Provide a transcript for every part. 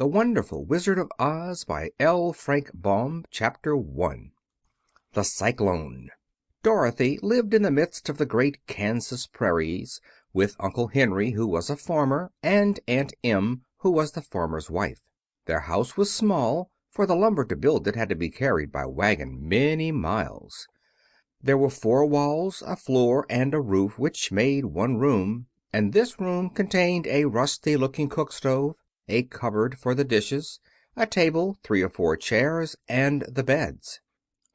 The Wonderful Wizard of Oz by L.Frank Baum. Chapter 1. The Cyclone. Dorothy lived in the midst of the great Kansas prairies, with Uncle Henry, who was a farmer, and Aunt Em, who was the farmer's wife. Their house was small, for the lumber to build it had to be carried by wagon many miles. There were 4 walls, a floor, and a roof, which made one room, and this room contained a rusty-looking cook stove, a cupboard for the dishes, a table, 3 or 4 chairs, and the beds.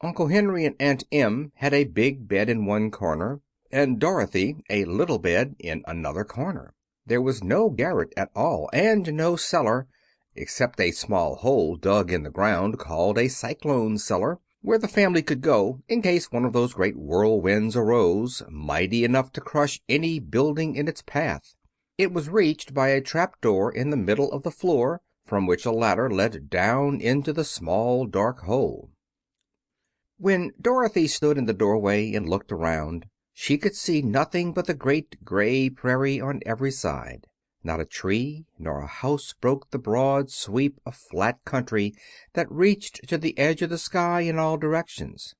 Uncle Henry and Aunt Em had a big bed in one corner, and Dorothy a little bed in another corner. There was no garret at all, and no cellar, except a small hole dug in the ground called a cyclone cellar, where the family could go in case one of those great whirlwinds arose, mighty enough to crush any building in its path. It was reached by a trap door in the middle of the floor, from which a ladder led down into the small dark hole. When Dorothy stood in the doorway and looked around, she could see nothing but the great gray prairie on every side. Not a tree nor a house broke the broad sweep of flat country that reached to the edge of the sky in all directions.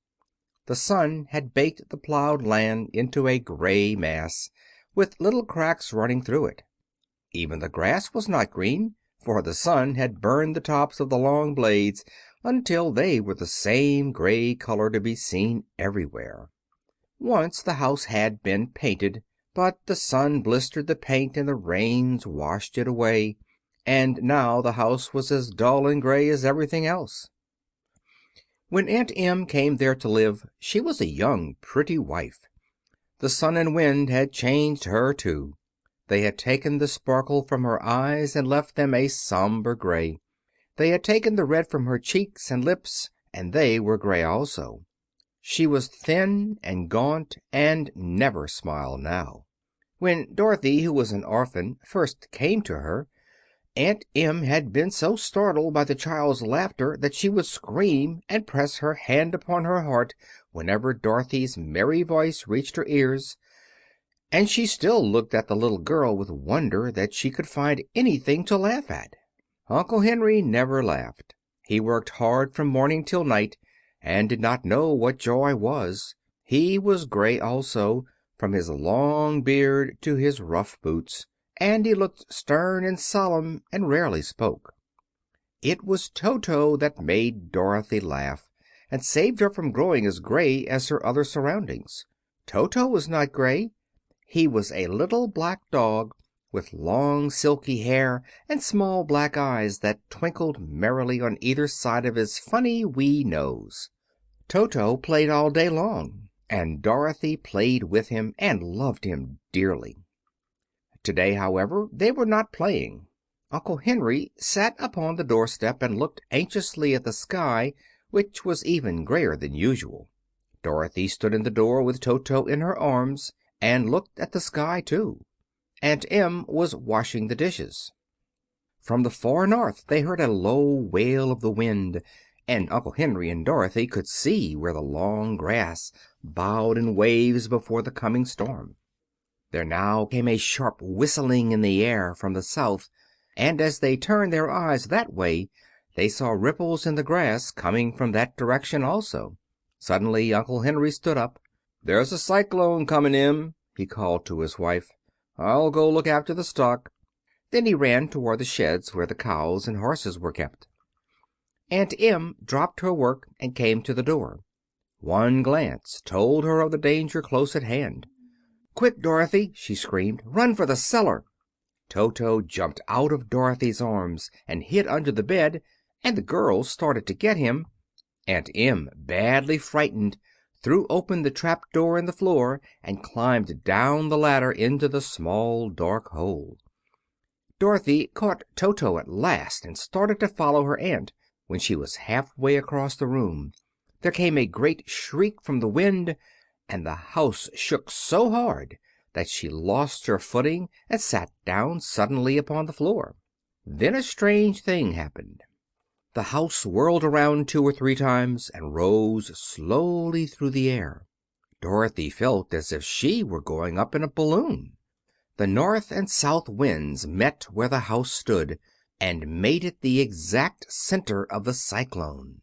The sun had baked the plowed land into a gray mass, with little cracks running through it. Even the grass was not green, for the sun had burned the tops of the long blades until they were the same gray color to be seen everywhere. Once the house had been painted, but the sun blistered the paint and the rains washed it away, and now the house was as dull and gray as everything else. When Aunt Em came there to live, she was a young, pretty wife. The sun and wind had changed her, too. They had taken the sparkle from her eyes and left them a somber gray. They had taken the red from her cheeks and lips, and they were gray also. She was thin and gaunt, and never smiled now. When Dorothy, who was an orphan, first came to her, Aunt Em had been so startled by the child's laughter that she would scream and press her hand upon her heart whenever Dorothy's merry voice reached her ears, and she still looked at the little girl with wonder that she could find anything to laugh at. Uncle Henry never laughed. He worked hard from morning till night, and did not know what joy was. He was gray also, from his long beard to his rough boots, and he looked stern and solemn and rarely spoke. It was Toto that made Dorothy laugh, and saved her from growing as gray as her other surroundings. Toto was not gray. He was a little black dog, with long silky hair and small black eyes that twinkled merrily on either side of his funny wee nose. Toto played all day long, and Dorothy played with him and loved him dearly. Today, however, they were not playing. Uncle Henry sat upon the doorstep and looked anxiously at the sky, which was even grayer than usual. Dorothy stood in the door with Toto in her arms, and looked at the sky too. Aunt Em was washing the dishes. From the far north they heard a low wail of the wind, and Uncle Henry and Dorothy could see where the long grass bowed in waves before the coming storm. There now came a sharp whistling in the air from the south, and as they turned their eyes that way they saw ripples in the grass coming from that direction also. Suddenly Uncle Henry stood up. "There's a cyclone coming, Em," he called to his wife. "I'll go look after the stock." Then he ran toward the sheds where the cows and horses were kept. Aunt Em dropped her work and came to the door. One glance told her of the danger close at hand. "Quick, Dorothy!" she screamed. "Run for the cellar!" Toto jumped out of Dorothy's arms and hid under the bed, and the girls started to get him. Aunt Em, badly frightened, threw open the trap door in the floor and climbed down the ladder into the small dark hole. Dorothy caught Toto at last and started to follow her aunt. When she was halfway across the room there came a great shriek from the wind, and the house shook so hard that she lost her footing and sat down suddenly upon the floor. Then a strange thing happened. The house whirled around 2 or 3 times and rose slowly through the air. Dorothy felt as if she were going up in a balloon. The north and south winds met where the house stood, and made it the exact center of the cyclone.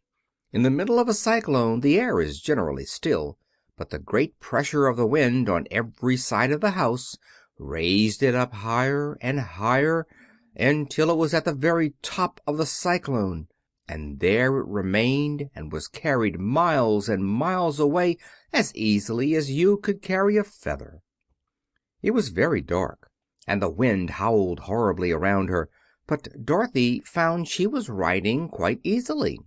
In the middle of a cyclone the air is generally still, but the great pressure of the wind on every side of the house raised it up higher and higher until it was at the very top of the cyclone, and there it remained and was carried miles and miles away as easily as you could carry a feather. It was very dark, and the wind howled horribly around her, but Dorothy found she was riding quite easily.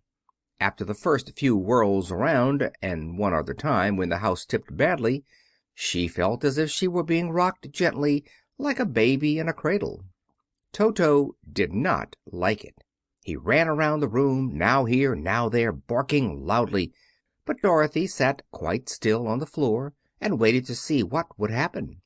After the first few whirls around, and one other time when the house tipped badly, she felt as if she were being rocked gently, like a baby in a cradle. Toto did not like it. He ran around the room, now here, now there, barking loudly, but Dorothy sat quite still on the floor and waited to see what would happen.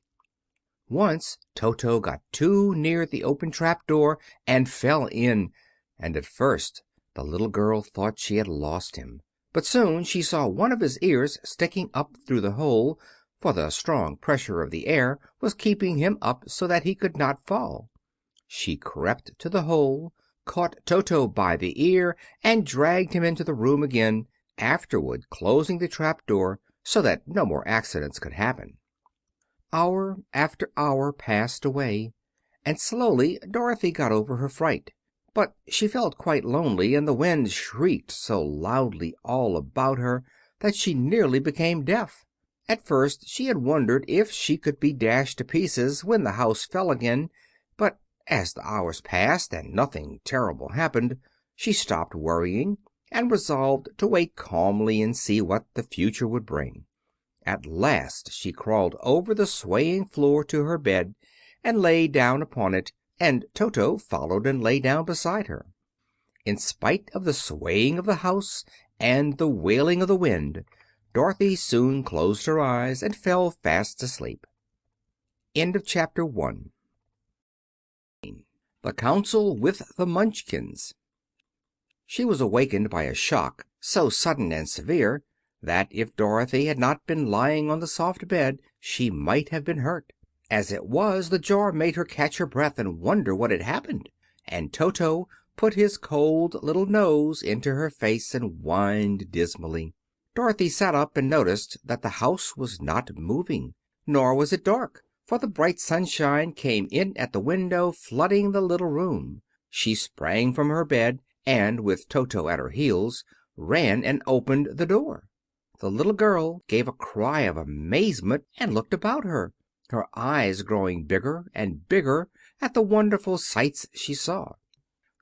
Once Toto got too near the open trap door and fell in, and at first the little girl thought she had lost him. But soon she saw one of his ears sticking up through the hole, for the strong pressure of the air was keeping him up so that he could not fall. She crept to the hole, caught Toto by the ear, and dragged him into the room again, afterward closing the trap door so that no more accidents could happen. Hour after hour passed away, and slowly Dorothy got over her fright. But she felt quite lonely, and the wind shrieked so loudly all about her that she nearly became deaf. At first she had wondered if she could be dashed to pieces when the house fell again, but as the hours passed and nothing terrible happened, she stopped worrying and resolved to wait calmly and see what the future would bring. At last she crawled over the swaying floor to her bed and lay down upon it, and Toto followed and lay down beside her. In spite of the swaying of the house and the wailing of the wind, Dorothy soon closed her eyes and fell fast asleep. End of chapter 1. The Council with the Munchkins. She was awakened by a shock so sudden and severe that if Dorothy had not been lying on the soft bed she might have been hurt. As it was, the jar made her catch her breath and wonder what had happened, and Toto put his cold little nose into her face and whined dismally. Dorothy sat up and noticed that the house was not moving, nor was it dark, for the bright sunshine came in at the window, flooding the little room. She sprang from her bed, and, with Toto at her heels, ran and opened the door. The little girl gave a cry of amazement and looked about her, her eyes growing bigger and bigger at the wonderful sights she saw.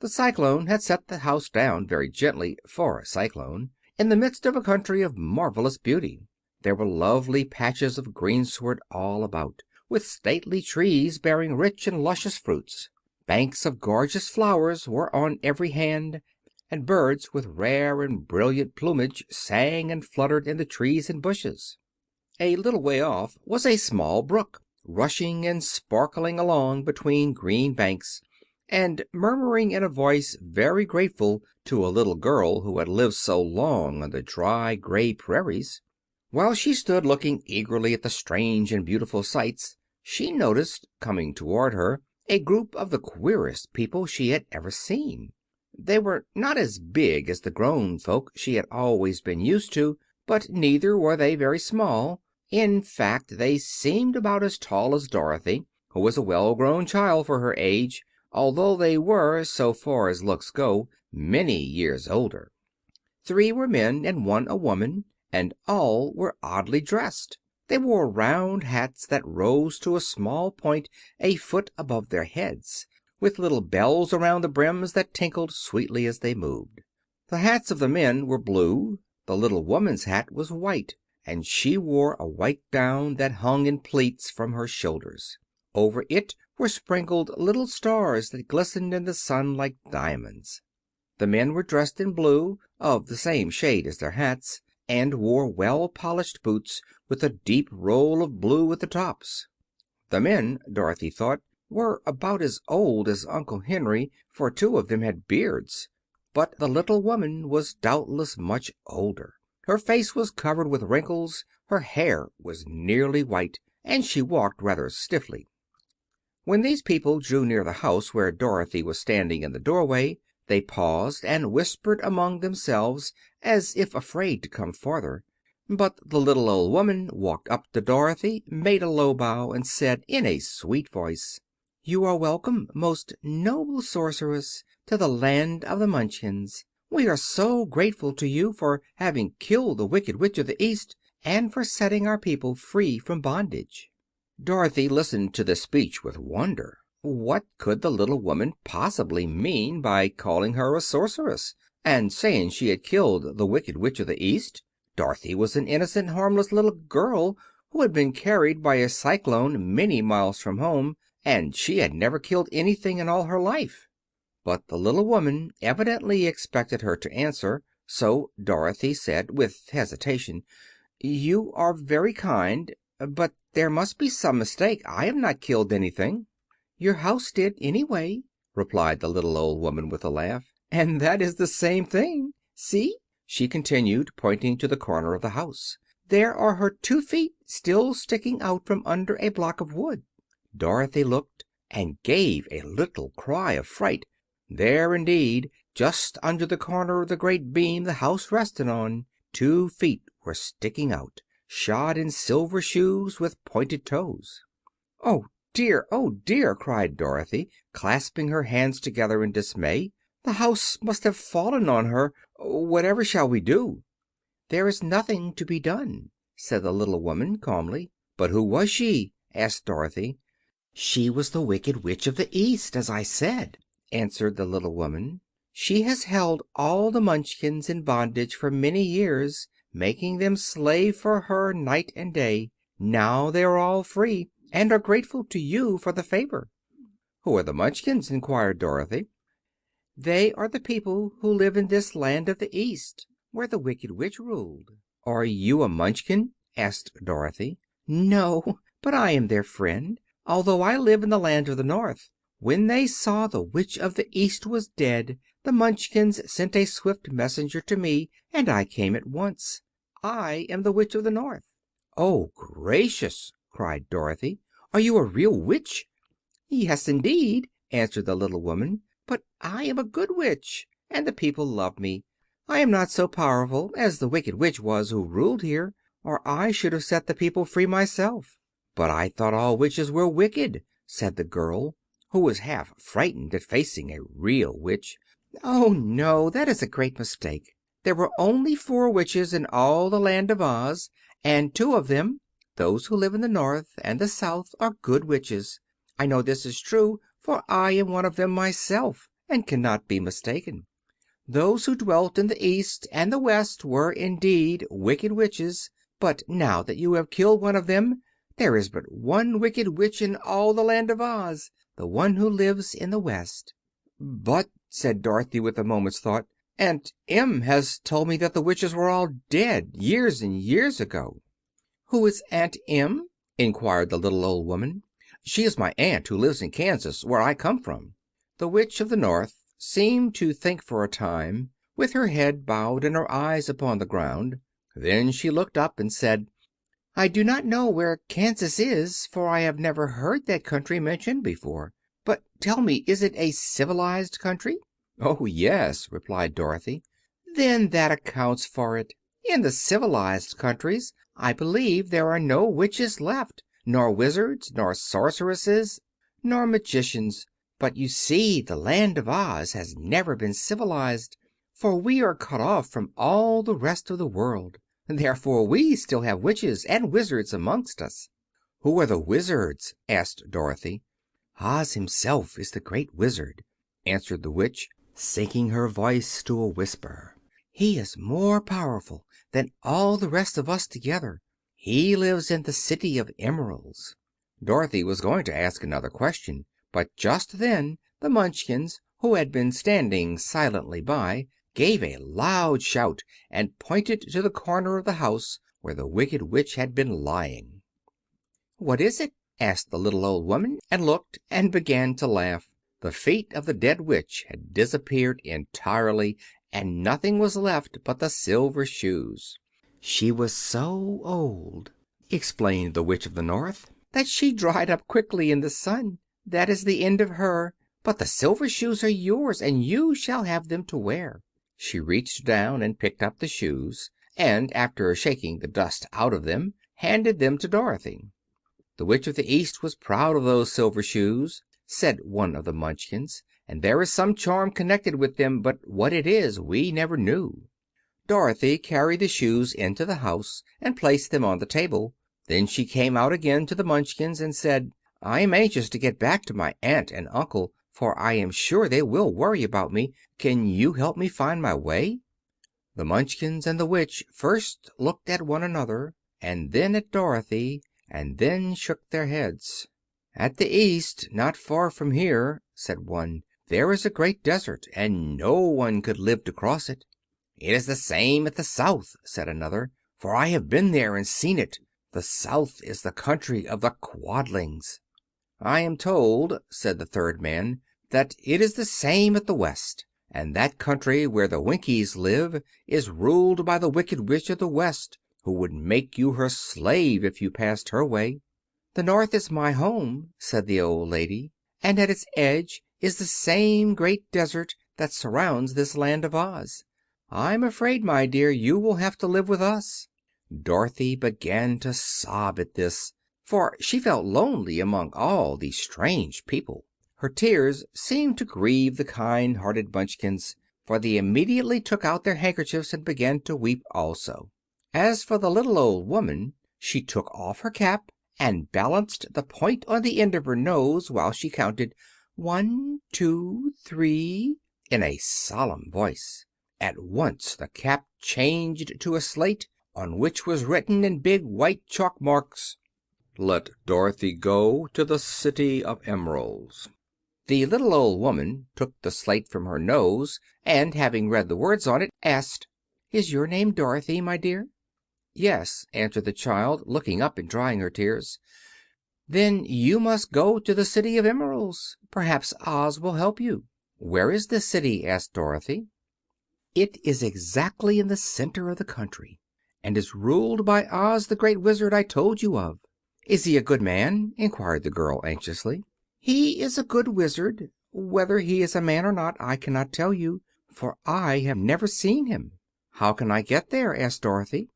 The cyclone had set the house down very gently for a cyclone, in the midst of a country of marvelous beauty. There were lovely patches of greensward all about, with stately trees bearing rich and luscious fruits. Banks of gorgeous flowers were on every hand, and birds with rare and brilliant plumage sang and fluttered in the trees and bushes. A little way off was a small brook, rushing and sparkling along between green banks, and murmuring in a voice very grateful to a little girl who had lived so long on the dry, gray prairies. While she stood looking eagerly at the strange and beautiful sights, she noticed, coming toward her, a group of the queerest people she had ever seen. They were not as big as the grown folk she had always been used to, but neither were they very small. In fact, they seemed about as tall as Dorothy, who was a well-grown child for her age, although they were, so far as looks go, many years older. 3 were men and 1 a woman, and all were oddly dressed. They wore round hats that rose to a small point a foot above their heads, with little bells around the brims that tinkled sweetly as they moved. The hats of the men were blue. The little woman's hat was white, and she wore a white gown that hung in pleats from her shoulders. Over it were sprinkled little stars that glistened in the sun like diamonds. The men were dressed in blue, of the same shade as their hats, and wore well-polished boots with a deep roll of blue at the tops. The men, Dorothy thought, were about as old as Uncle Henry, for 2 of them had beards. But the little woman was doubtless much older. Her face was covered with wrinkles, her hair was nearly white, and she walked rather stiffly. When these people drew near the house where Dorothy was standing in the doorway, they paused and whispered among themselves, as if afraid to come farther. But the little old woman walked up to Dorothy, made a low bow, and said in a sweet voice, "You are welcome, most noble sorceress, to the land of the Munchkins. We are so grateful to you for having killed the Wicked Witch of the East, and for setting our people free from bondage." Dorothy listened to this speech with wonder. What could the little woman possibly mean by calling her a sorceress, and saying she had killed the Wicked Witch of the East? Dorothy was an innocent, harmless little girl who had been carried by a cyclone many miles from home, and she had never killed anything in all her life. But the little woman evidently expected her to answer, so Dorothy said, with hesitation, "You are very kind, but there must be some mistake. I have not killed anything." "Your house did, anyway," replied the little old woman with a laugh. "And that is the same thing. See," she continued, pointing to the corner of the house. "There are her 2 feet still sticking out from under a block of wood." Dorothy looked and gave a little cry of fright. There, indeed, just under the corner of the great beam the house rested on, 2 feet were sticking out, shod in silver shoes with pointed toes. "Oh dear! Oh dear!" cried Dorothy, clasping her hands together in dismay. "The house must have fallen on her. Whatever shall we do?" "There is nothing to be done," said the little woman calmly. "But who was she?" asked Dorothy. "She was the Wicked Witch of the East, as I said," answered the little woman. "She has held all the Munchkins in bondage for many years, making them slave for her night and day. Now they are all free, and are grateful to you for the favor." "Who are the Munchkins?" inquired Dorothy. "They are the people who live in this land of the East, where the Wicked Witch ruled." "Are you a Munchkin?" asked Dorothy. "No, but I am their friend, although I live in the land of the North. When they saw the Witch of the East was dead, the Munchkins sent a swift messenger to me, and I came at once. I am the Witch of the North." "Oh, gracious!" cried Dorothy. "Are you a real witch?" "Yes, indeed," answered the little woman. "But I am a good witch, and the people love me. I am not so powerful as the Wicked Witch was who ruled here, or I should have set the people free myself." "But I thought all witches were wicked," said the girl, who was half frightened at facing a real witch. "Oh, no, that is a great mistake. There were only 4 witches in all the land of Oz, and 2 of them, those who live in the North and the South, are good witches. I know this is true, for I am one of them myself, and cannot be mistaken. Those who dwelt in the East and the West were, indeed, wicked witches, but now that you have killed one of them, there is but one wicked witch in all the land of Oz, the one who lives in the West." "But," said Dorothy, with a moment's thought, "Aunt Em has told me that the witches were all dead, years and years ago." "Who is Aunt Em?" inquired the little old woman. "She is my aunt who lives in Kansas, where I come from." The Witch of the North seemed to think for a time, with her head bowed and her eyes upon the ground. Then she looked up and said, "I do not know where Kansas is, for I have never heard that country mentioned before. But tell me, is it a civilized country?" "Oh, yes," replied Dorothy. "Then that accounts for it. In the civilized countries I believe there are no witches left, nor wizards, nor sorceresses, nor magicians. But you see the land of Oz has never been civilized, for we are cut off from all the rest of the world. Therefore we still have witches and wizards amongst us." "Who are the wizards?" asked Dorothy. "Oz himself is the great wizard," answered the witch, sinking her voice to a whisper. "He is more powerful than all the rest of us together. He lives in the City of Emeralds." Dorothy was going to ask another question, but just then the Munchkins, who had been standing silently by, gave a loud shout and pointed to the corner of the house where the Wicked Witch had been lying. "What is it?" asked the little old woman, and looked and began to laugh. The feet of the dead witch had disappeared entirely, and nothing was left but the silver shoes. "She was so old," explained the Witch of the North, "that she dried up quickly in the sun. that is the end of her. But the silver shoes are yours, and you shall have them to wear." She reached down and picked up the shoes, and after shaking the dust out of them, handed them to Dorothy. "The Witch of the East was proud of those silver shoes," said one of the Munchkins, "and there is some charm connected with them, but what it is we never knew." Dorothy carried the shoes into the house and placed them on the table. Then she came out again to the Munchkins and said, "I am anxious to get back to my aunt and uncle, for I am sure they will worry about me. Can you help me find my way?" The Munchkins and the Witch first looked at one another, and then at Dorothy, and then shook their heads. "At the East, not far from here," said one, "there is a great desert, and no one could live to cross it." "It is the same at the South," said another, "for I have been there and seen it. The South is the country of the Quadlings." "I am told," said the third man, "that it is the same at the West, and that country where the Winkies live is ruled by the Wicked Witch of the West, who would make you her slave if you passed her way." "The North is my home," said the old lady, "and at its edge is the same great desert that surrounds this Land of Oz. I'm afraid, my dear, you will have to live with us." Dorothy began to sob at this, for she felt lonely among all these strange people. Her tears seemed to grieve the kind-hearted Munchkins, for they immediately took out their handkerchiefs and began to weep also. As for the little old woman, she took off her cap and balanced the point on the end of her nose while she counted 1, 2, 3 in a solemn voice. At once the cap changed to a slate, on which was written in big white chalk marks, "Let Dorothy go to the City of Emeralds." The little old woman took the slate from her nose, and having read the words on it, asked, "Is your name Dorothy, my dear?" "Yes," answered the child, looking up and drying her tears. "Then you must go to the City of Emeralds. Perhaps Oz will help you." "Where is this city?" asked Dorothy. "It is exactly in the center of the country, and is ruled by Oz, the great Wizard I told you of." "Is he a good man?" inquired the girl anxiously. "He is a good Wizard. Whether he is a man or not I cannot tell you, for I have never seen him." "How can I get there?" asked Dorothy.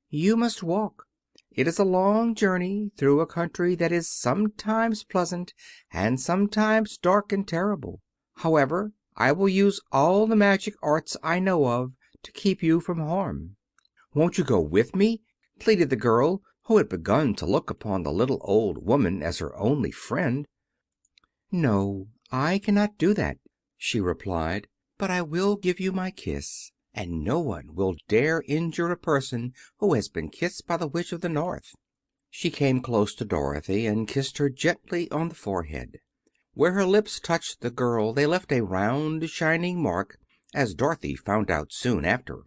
"You must walk. It is a long journey, through a country that is sometimes pleasant and sometimes dark and terrible. However, I will use all the magic arts I know of to keep you from harm." "Won't you go with me?" pleaded the girl, who had begun to look upon the little old woman as her only friend. "No, I cannot do that," she replied; "but I will give you my kiss, and no one will dare injure a person who has been kissed by the Witch of the North." She came close to Dorothy and kissed her gently on the forehead. Where her lips touched the girl they left a round, shining mark, as Dorothy found out soon after.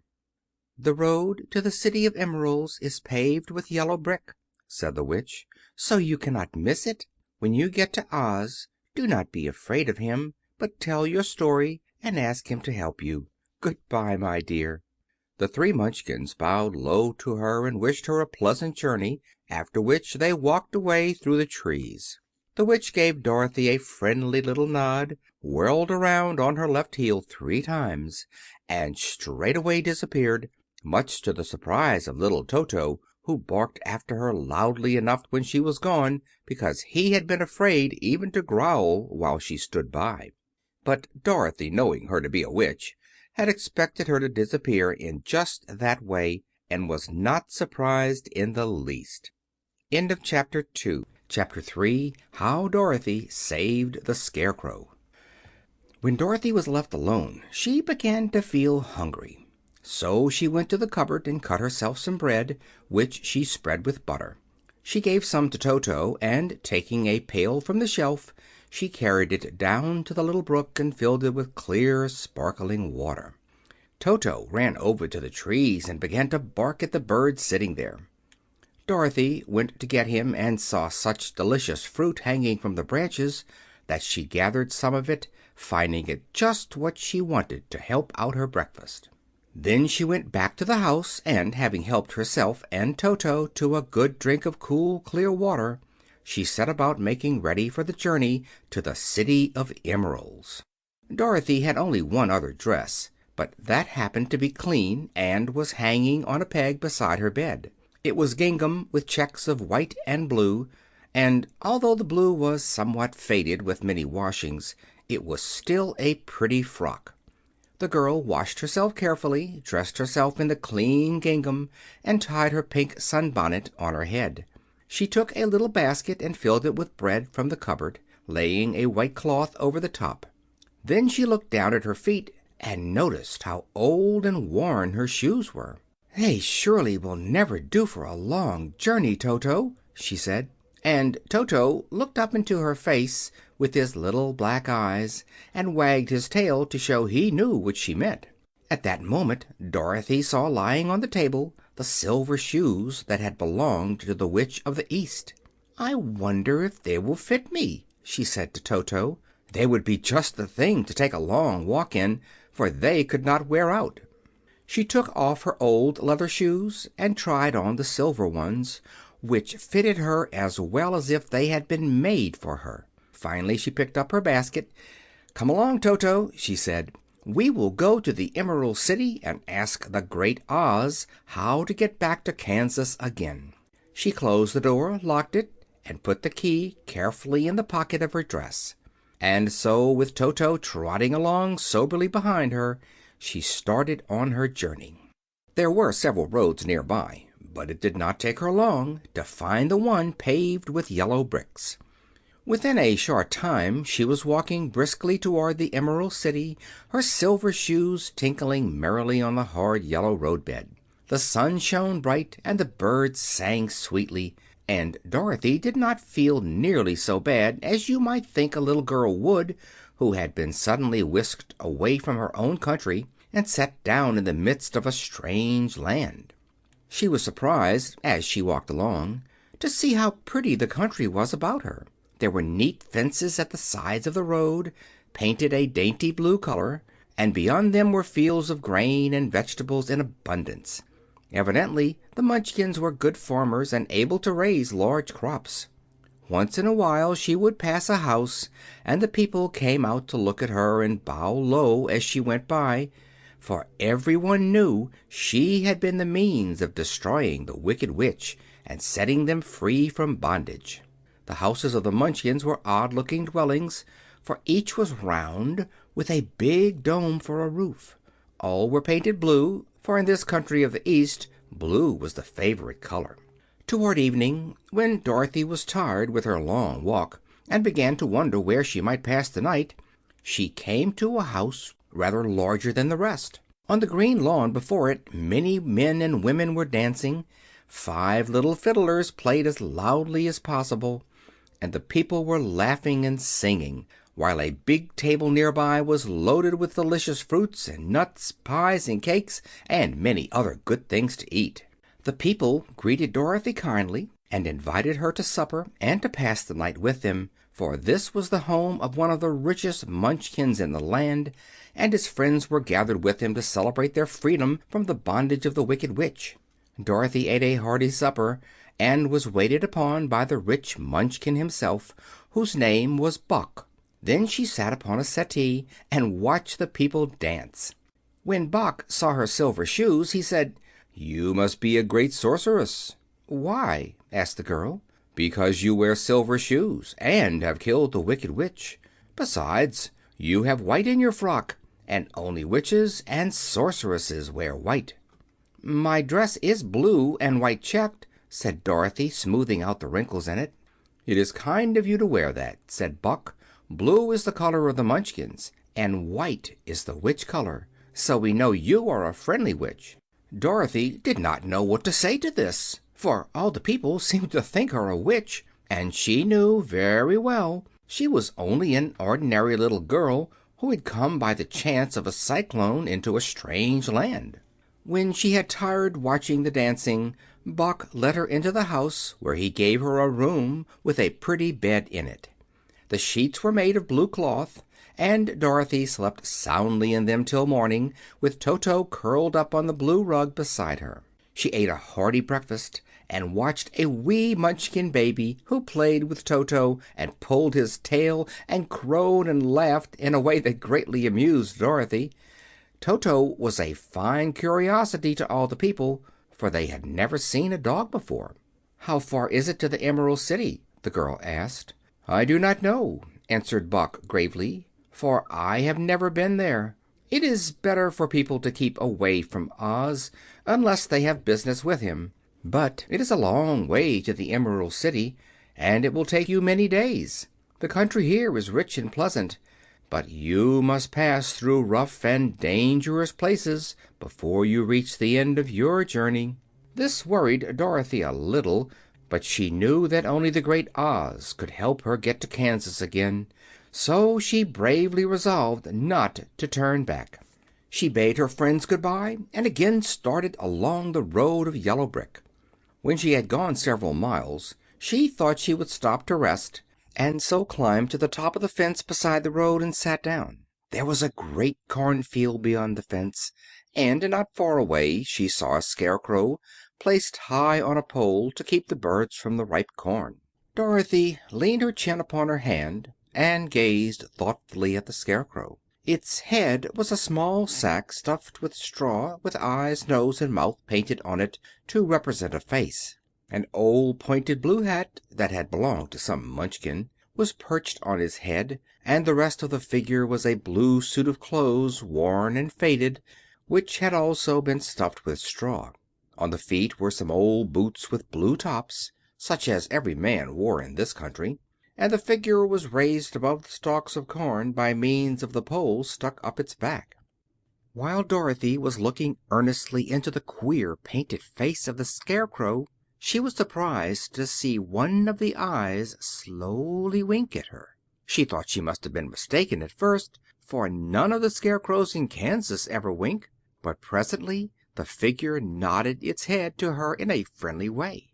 "The road to the City of Emeralds is paved with yellow brick," said the Witch, "so you cannot miss it. When you get to Oz, do not be afraid of him, but tell your story and ask him to help you. Goodbye, my dear." The three Munchkins bowed low to her and wished her a pleasant journey, after which they walked away through the trees. The Witch gave Dorothy a friendly little nod, whirled around on her left heel 3 times, and straightway disappeared, much to the surprise of little Toto, who barked after her loudly enough when she was gone, because he had been afraid even to growl while she stood by. But Dorothy, knowing her to be a witch, had expected her to disappear in just that way, and was not surprised in the least. End of Chapter 2. Chapter 3. How Dorothy Saved the Scarecrow. When Dorothy was left alone she began to feel hungry. So she went to the cupboard and cut herself some bread, which she spread with butter. She gave some to Toto, and taking a pail from the shelf, she carried it down to the little brook and filled it with clear, sparkling water. Toto ran over to the trees and began to bark at the bird sitting there. Dorothy went to get him, and saw such delicious fruit hanging from the branches that she gathered some of it, finding it just what she wanted to help out her breakfast. Then she went back to the house, and having helped herself and Toto to a good drink of cool, clear water, she set about making ready for the journey to the City of Emeralds. Dorothy had only one other dress, but that happened to be clean and was hanging on a peg beside her bed. It was gingham with checks of white and blue, and although the blue was somewhat faded with many washings, it was still a pretty frock. The girl washed herself carefully, dressed herself in the clean gingham, and tied her pink sunbonnet on her head. She took a little basket and filled it with bread from the cupboard, laying a white cloth over the top. Then she looked down at her feet and noticed how old and worn her shoes were. "They surely will never do for a long journey, Toto," she said. And Toto looked up into her face with his little black eyes, and wagged his tail to show he knew what she meant. At that moment Dorothy saw lying on the table the silver shoes that had belonged to the Witch of the East. "I wonder if they will fit me," she said to Toto. "They would be just the thing to take a long walk in, for they could not wear out." She took off her old leather shoes and tried on the silver ones, which fitted her as well as if they had been made for her. Finally she picked up her basket. "Come along, Toto," she said. "We will go to the Emerald City and ask the Great Oz how to get back to Kansas again." She closed the door, locked it, and put the key carefully in the pocket of her dress. And so, with Toto trotting along soberly behind her, she started on her journey. There were several roads near by, but it did not take her long to find the one paved with yellow bricks. Within a short time she was walking briskly toward the Emerald City, her silver shoes tinkling merrily on the hard yellow roadbed. The sun shone bright and the birds sang sweetly, and Dorothy did not feel nearly so bad as you might think a little girl would who had been suddenly whisked away from her own country and set down in the midst of a strange land. She was surprised, as she walked along, to see how pretty the country was about her. There were neat fences at the sides of the road, painted a dainty blue color, and beyond them were fields of grain and vegetables in abundance. Evidently the Munchkins were good farmers and able to raise large crops. Once in a while she would pass a house, and the people came out to look at her and bow low as she went by, for everyone knew she had been the means of destroying the Wicked Witch and setting them free from bondage. The houses of the Munchkins were odd-looking dwellings, for each was round, with a big dome for a roof. All were painted blue, for in this country of the East blue was the favorite color. Toward evening, when Dorothy was tired with her long walk and began to wonder where she might pass the night, she came to a house rather larger than the rest. On the green lawn before it many men and women were dancing. 5 little fiddlers played as loudly as possible, and the people were laughing and singing, while a big table nearby was loaded with delicious fruits and nuts, pies and cakes, and many other good things to eat. The people greeted Dorothy kindly and invited her to supper and to pass the night with them, for this was the home of one of the richest Munchkins in the land, and his friends were gathered with him to celebrate their freedom from the bondage of the Wicked Witch. Dorothy ate a hearty supper and was waited upon by the rich Munchkin himself, whose name was Boq. Then she sat upon a settee and watched the people dance. When Boq saw her silver shoes he said, "You must be a great sorceress." "Why?" asked the girl. "Because you wear silver shoes and have killed the Wicked Witch. Besides, you have white in your frock, and only witches and sorceresses wear white." "My dress is blue and white checked," said Dorothy, smoothing out the wrinkles in it. "It is kind of you to wear that," said Boq. "Blue is the color of the Munchkins, and white is the witch color, so we know you are a friendly witch." Dorothy did not know what to say to this, for all the people seemed to think her a witch, and she knew very well she was only an ordinary little girl who had come by the chance of a cyclone into a strange land. When she had tired watching the dancing, Boq led her into the house, where he gave her a room with a pretty bed in it. The sheets were made of blue cloth, and Dorothy slept soundly in them till morning, with Toto curled up on the blue rug beside her. She ate a hearty breakfast and watched a wee Munchkin baby who played with Toto and pulled his tail and crowed and laughed in a way that greatly amused Dorothy. Toto was a fine curiosity to all the people, for they had never seen a dog before. "How far is it to the Emerald City?" the girl asked. "I do not know," answered Boq gravely, "for I have never been there. It is better for people to keep away from Oz, unless they have business with him. But it is a long way to the Emerald City, and it will take you many days. The country here is rich and pleasant, but you must pass through rough and dangerous places before you reach the end of your journey." This worried Dorothy a little, but she knew that only the Great Oz could help her get to Kansas again, so she bravely resolved not to turn back. She bade her friends good-bye and again started along the road of yellow brick. When she had gone several miles she thought she would stop to rest, and so climbed to the top of the fence beside the road and sat down. There was a great cornfield beyond the fence, and not far away she saw a Scarecrow placed high on a pole to keep the birds from the ripe corn. Dorothy leaned her chin upon her hand and gazed thoughtfully at the Scarecrow. Its head was a small sack stuffed with straw, with eyes, nose, and mouth painted on it to represent a face. An old pointed blue hat, that had belonged to some Munchkin, was perched on his head, and the rest of the figure was a blue suit of clothes, worn and faded, which had also been stuffed with straw. On the feet were some old boots with blue tops, such as every man wore in this country, and the figure was raised above the stalks of corn by means of the pole stuck up its back. While Dorothy was looking earnestly into the queer painted face of the Scarecrow, she was surprised to see one of the eyes slowly wink at her. She thought she must have been mistaken at first, for none of the Scarecrows in Kansas ever wink, but presently the figure nodded its head to her in a friendly way.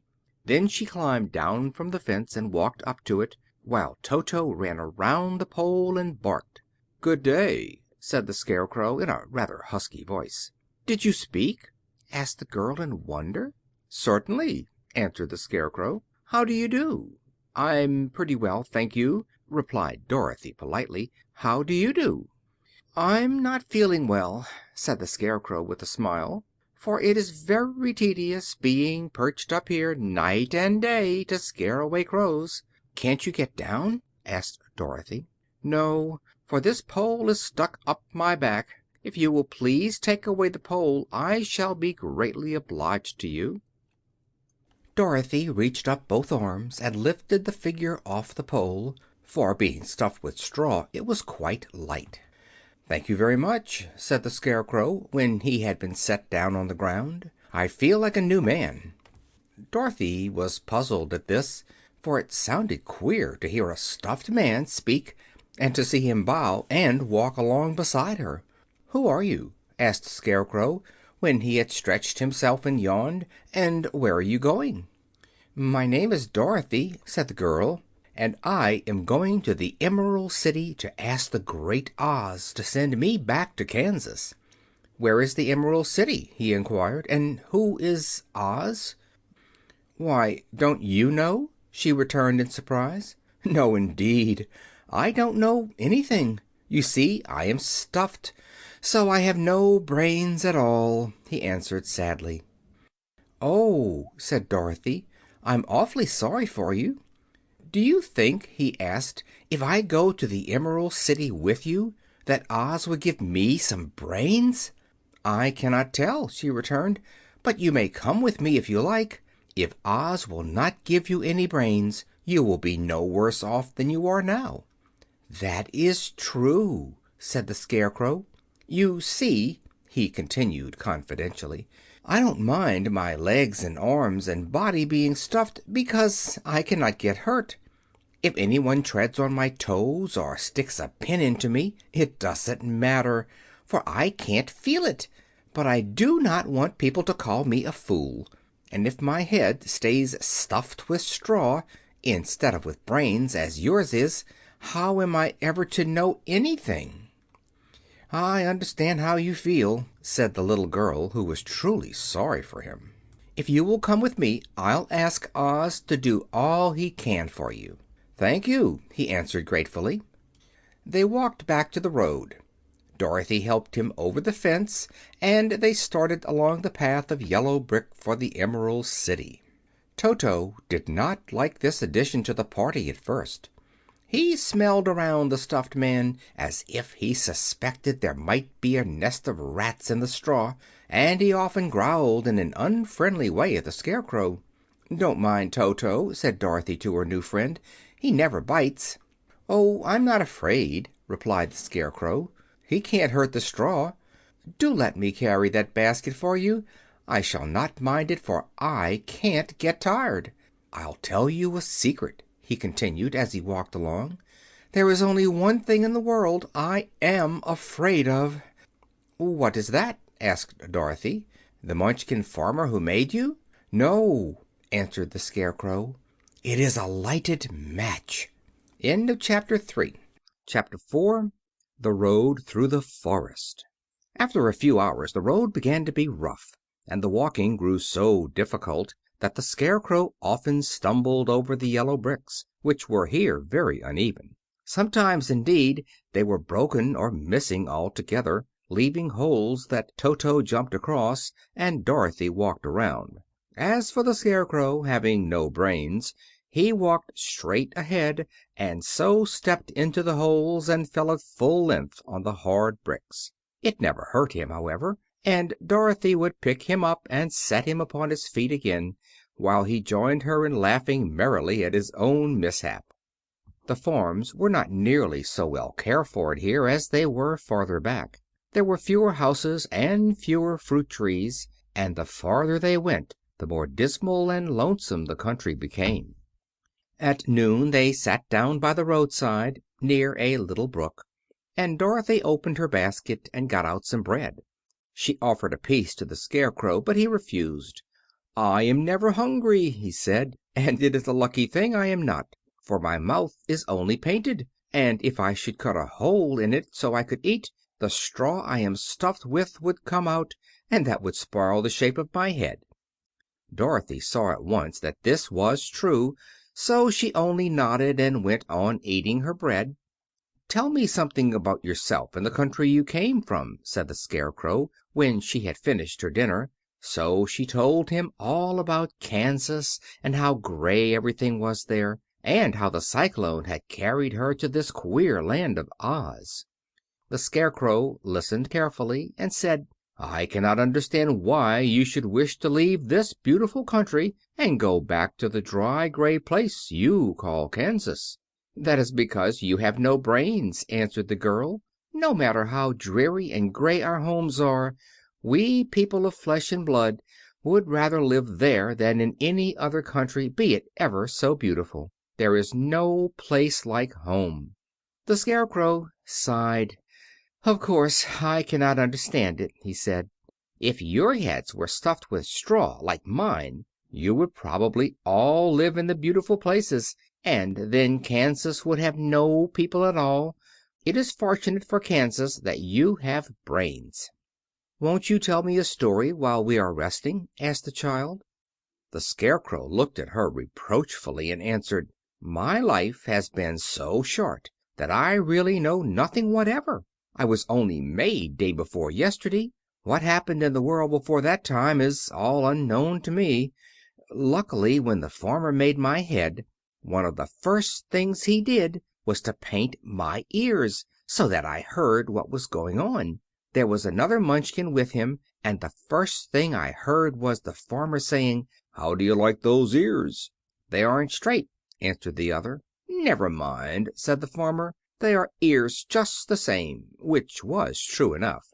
Then she climbed down from the fence and walked up to it, while Toto ran around the pole and barked. "Good day," said the Scarecrow in a rather husky voice. "Did you speak?" asked the girl in wonder. "Certainly," answered the Scarecrow. "How do you do?" "I'm pretty well, thank you," replied Dorothy politely. "How do you do?" "I'm not feeling well," said the Scarecrow with a smile, "for it is very tedious being perched up here night and day to scare away crows." "Can't you get down?" asked Dorothy. "No, for this pole is stuck up my back. If you will please take away the pole I shall be greatly obliged to you." Dorothy reached up both arms and lifted the figure off the pole, for being stuffed with straw it was quite light. "Thank you very much," said the Scarecrow, when he had been set down on the ground. "I feel like a new man." Dorothy was puzzled at this, for it sounded queer to hear a stuffed man speak and to see him bow and walk along beside her. "Who are you?" asked the Scarecrow, when he had stretched himself and yawned, "and where are you going?" "My name is Dorothy," said the girl, "and I am going to the Emerald City to ask the Great Oz to send me back to Kansas." "Where is the Emerald City?" he inquired, "and who is Oz?" "Why, don't you know?" she returned in surprise. "No, indeed, I don't know anything. You see, I am stuffed, so I have no brains at all," he answered sadly. "Oh," said Dorothy, "I'm awfully sorry for you. Do you think," he asked, "if I go to the Emerald City with you, that Oz would give me some brains?" "I cannot tell," she returned, "but you may come with me if you like. If Oz will not give you any brains, you will be no worse off than you are now." "That is true," said the Scarecrow. "You see," he continued confidentially, "I don't mind my legs and arms and body being stuffed, because I cannot get hurt. If anyone treads on my toes or sticks a pin into me, it doesn't matter, for I can't feel it. But I do not want people to call me a fool, and if my head stays stuffed with straw instead of with brains, as yours is, how am I ever to know anything?" "I understand how you feel," said the little girl, who was truly sorry for him. If you will come with me, I'll ask Oz to do all he can for you." "Thank you," he answered gratefully. They walked back to the road. Dorothy helped him over the fence, and they started along the path of yellow brick for the Emerald City. Toto did not like this addition to the party at first. He smelled around the stuffed man as if he suspected there might be a nest of rats in the straw, and he often growled in an unfriendly way at the Scarecrow. "Don't mind Toto," said Dorothy to her new friend. "He never bites." "Oh, I'm not afraid," replied the Scarecrow. "He can't hurt the straw. Do let me carry that basket for you. I shall not mind it, for I can't get tired. I'll tell you a secret," he continued, as he walked along. "There is only one thing in the world I am afraid of." "What is that?" asked Dorothy. "The Munchkin farmer who made you?" "No," answered the Scarecrow. "It is a lighted match." End of Chapter 3. Chapter 4. The Road Through the Forest. After a few hours the road began to be rough, and the walking grew so difficult that the Scarecrow often stumbled over the yellow bricks, which were here very uneven. Sometimes, indeed, they were broken or missing altogether, leaving holes that Toto jumped across and Dorothy walked around. As for the Scarecrow, having no brains, he walked straight ahead, and so stepped into the holes and fell at full length on the hard bricks. It never hurt him, however, and Dorothy would pick him up and set him upon his feet again, while he joined her in laughing merrily at his own mishap. The farms were not nearly so well cared for here as they were farther back. There were fewer houses and fewer fruit trees, and the farther they went the more dismal and lonesome the country became. At noon they sat down by the roadside, near a little brook, and Dorothy opened her basket and got out some bread. She offered a piece to the Scarecrow, but he refused. "I am never hungry," he said, "and it is a lucky thing I am not, for my mouth is only painted, and if I should cut a hole in it so I could eat, the straw I am stuffed with would come out, and that would spoil the shape of my head." Dorothy saw at once that this was true, so she only nodded and went on eating her bread. "Tell me something about yourself and the country you came from," said the Scarecrow, when she had finished her dinner. So she told him all about Kansas, and how gray everything was there, and how the Cyclone had carried her to this queer land of Oz. The Scarecrow listened carefully and said, "I cannot understand why you should wish to leave this beautiful country and go back to the dry, gray place you call Kansas." "That is because you have no brains," answered the girl. "No matter how dreary and gray our homes are, we people of flesh and blood would rather live there than in any other country, be it ever so beautiful. There is no place like home." The Scarecrow sighed. "Of course I cannot understand it," he said. "If your heads were stuffed with straw, like mine, you would probably all live in the beautiful places, and then Kansas would have no people at all. It is fortunate for Kansas that you have brains." "Won't you tell me a story while we are resting?" asked the child. The Scarecrow looked at her reproachfully and answered, "My life has been so short that I really know nothing whatever. I was only made day before yesterday. What happened in the world before that time is all unknown to me. Luckily, when the farmer made my head, one of the first things he did was to paint my ears, so that I heard what was going on. There was another Munchkin with him, and the first thing I heard was the farmer saying, 'How do you like those ears?' 'They aren't straight,' answered the other. 'Never mind,' said the farmer, 'they are ears just the same,' which was true enough.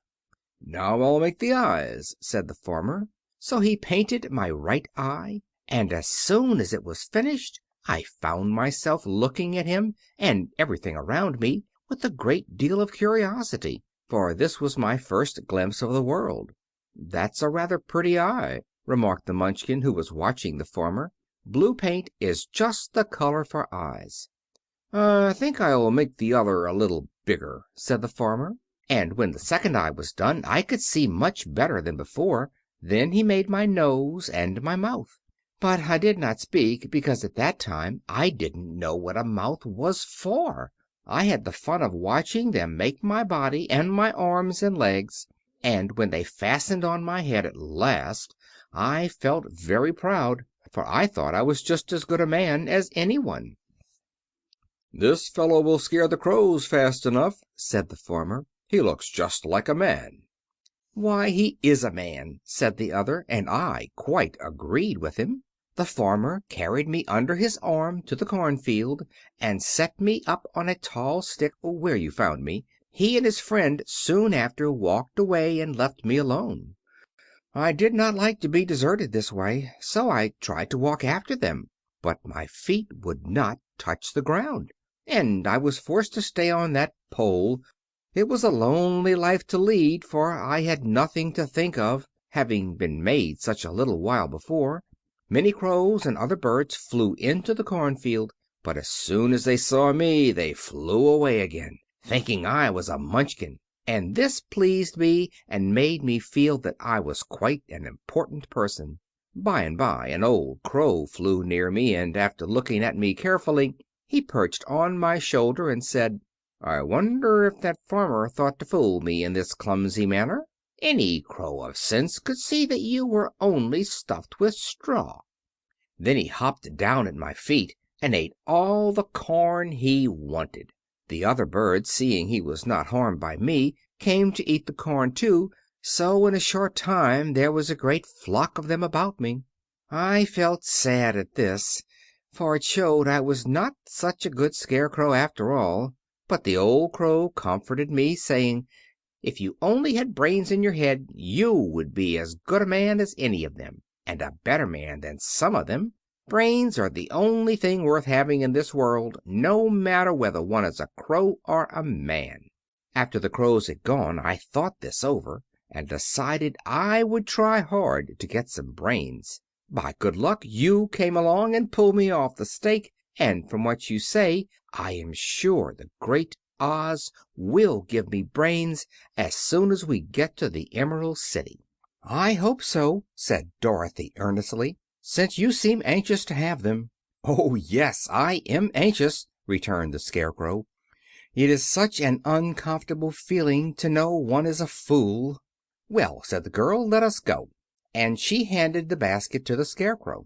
'Now I'll make the eyes,' said the farmer. So he painted my right eye, and as soon as it was finished I found myself looking at him and everything around me with a great deal of curiosity, for this was my first glimpse of the world. 'That's a rather pretty eye,' remarked the Munchkin, who was watching the farmer. 'Blue paint is just the color for eyes.' 'I think I'll make the other a little bigger,' said the farmer. And when the second eye was done I could see much better than before. Then he made my nose and my mouth. But I did not speak, because at that time I didn't know what a mouth was for. I had the fun of watching them make my body and my arms and legs, and when they fastened on my head at last I felt very proud, for I thought I was just as good a man as anyone. "This fellow will scare the crows fast enough," said the farmer. "He looks just like a man." "Why, he is a man," said the other, and I quite agreed with him. The farmer carried me under his arm to the cornfield and set me up on a tall stick, where you found me. He and his friend soon after walked away and left me alone. I did not like to be deserted this way, so I tried to walk after them, but my feet would not touch the ground, and I was forced to stay on that pole. It was a lonely life to lead, for I had nothing to think of, having been made such a little while before. Many crows and other birds flew into the cornfield, but as soon as they saw me they flew away again, thinking I was a Munchkin, and this pleased me and made me feel that I was quite an important person. By and by an old crow flew near me, and after looking at me carefully he perched on my shoulder and said, "I wonder if that farmer thought to fool me in this clumsy manner? Any crow of sense could see that you were only stuffed with straw." Then he hopped down at my feet and ate all the corn he wanted. The other birds, seeing he was not harmed by me, came to eat the corn too, so in a short time there was a great flock of them about me. I felt sad at this, for it showed I was not such a good Scarecrow after all. But the old crow comforted me, saying, "If you only had brains in your head you would be as good a man as any of them, and a better man than some of them. Brains are the only thing worth having in this world, no matter whether one is a crow or a man." After the crows had gone I thought this over, and decided I would try hard to get some brains. By good luck you came along and pulled me off the stake, and from what you say I am sure the great Oz will give me brains as soon as we get to the Emerald City. "I hope so," said Dorothy earnestly, "since you seem anxious to have them." "Oh, yes, I am anxious," returned the Scarecrow. "It is such an uncomfortable feeling to know one is a fool." "Well," said the girl, "let us go," and she handed the basket to the Scarecrow.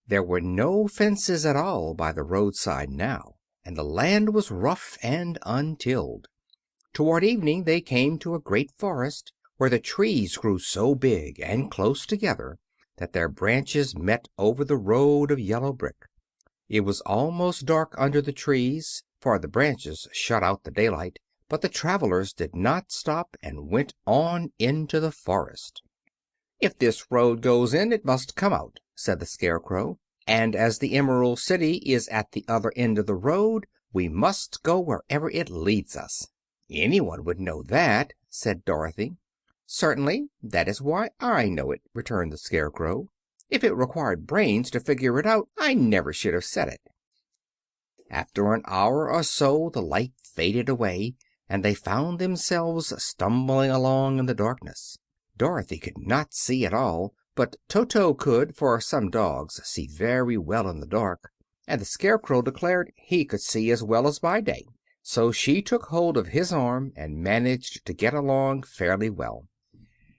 There were no fences at all by the roadside now, and the land was rough and untilled. Toward evening they came to a great forest, where the trees grew so big and close together that their branches met over the road of yellow brick. It was almost dark under the trees, for the branches shut out the daylight, but the travelers did not stop and went on into the forest. "If this road goes in, it must come out," said the Scarecrow, "and as the Emerald City is at the other end of the road, we must go wherever it leads us." "Anyone would know that," said Dorothy. "Certainly; that is why I know it," returned the Scarecrow. "If it required brains to figure it out, I never should have said it." After an hour or so the light faded away, and they found themselves stumbling along in the darkness. Dorothy could not see at all, but Toto could, for some dogs see very well in the dark, and the Scarecrow declared he could see as well as by day. So she took hold of his arm and managed to get along fairly well.